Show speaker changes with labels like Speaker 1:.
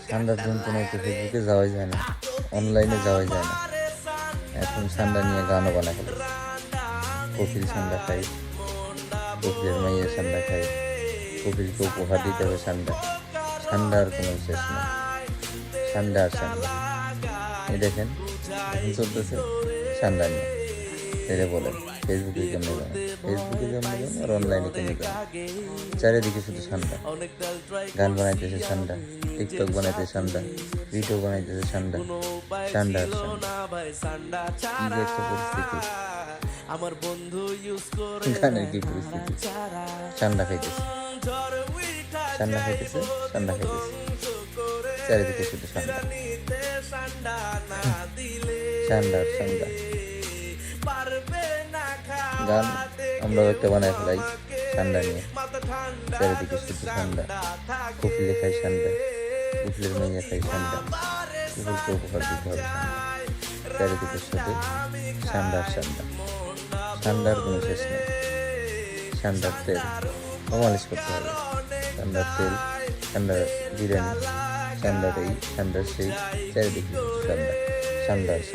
Speaker 1: ঠান্ডার যন্ত্রণায় তো ফেসবুকে যাওয়াই যায় না, অনলাইনে যাওয়াই যায় না। এখন ঠান্ডা নিয়ে গানও বানায় ফেলেছে। কপিল ঠান্ডা খাই, কপিলের মাইয়া ঠান্ডা খাই, কপিলকে উপহার দিতে হবে ঠান্ডা। ঠান্ডার কোনো শেষ নেই, ঠান্ডা আর ঠান্ডা। এই দেখেন এখন চলতেছে ঠান্ডা নিয়ে। এটা বলেন ফেসবুকে কেমনে জানেন, ফেসবুকে কেমনে জানেন আর অনলাইনে কেমনে জানেন? চারিদিকে শুধু ঠান্ডা, গান বানাইতেছে ঠান্ডা, টিকটক বানাইতেছে ঠান্ডা, ভিডিও বানাইতেছে ঠান্ডা, ঠান্ডা আর ঠান্ডা। কি যে একটা পরিস্থিতি, আমার বন্ধু গানের কি পরিস্থিতি, ঠান্ডা খাইতেছে, ঠান্ডা খাইতেছে, ঠান্ডা খাইতেছে, চারিদিকে শুধু ঠান্ডা, ঠান্ডা আর ঠান্ডা। গান আমরাও একটা বানায় ফেলাই ঠান্ডা নিয়ে, চারিদিকে শুধু ঠান্ডা, কপিলে খাই ঠান্ডা, কপিলের মেয়ে খাই ঠান্ডা, কপিলকে উপহার দিতে হবে ঠান্ডা, চারিদিকে শুধু ঠান্ডা আর ঠান্ডা। ঠান্ডার কোনো শেষ নেই। ঠান্ডার তেল মালিশ করতে হবে, ঠান্ডার তেল, ঠান্ডার বিরিয়ানি, ঠান্ডার এই ঠান্ডার সেই, চারিদিকে শুধু ঠান্ডা, ঠান্ডা আর ঠান্ডা।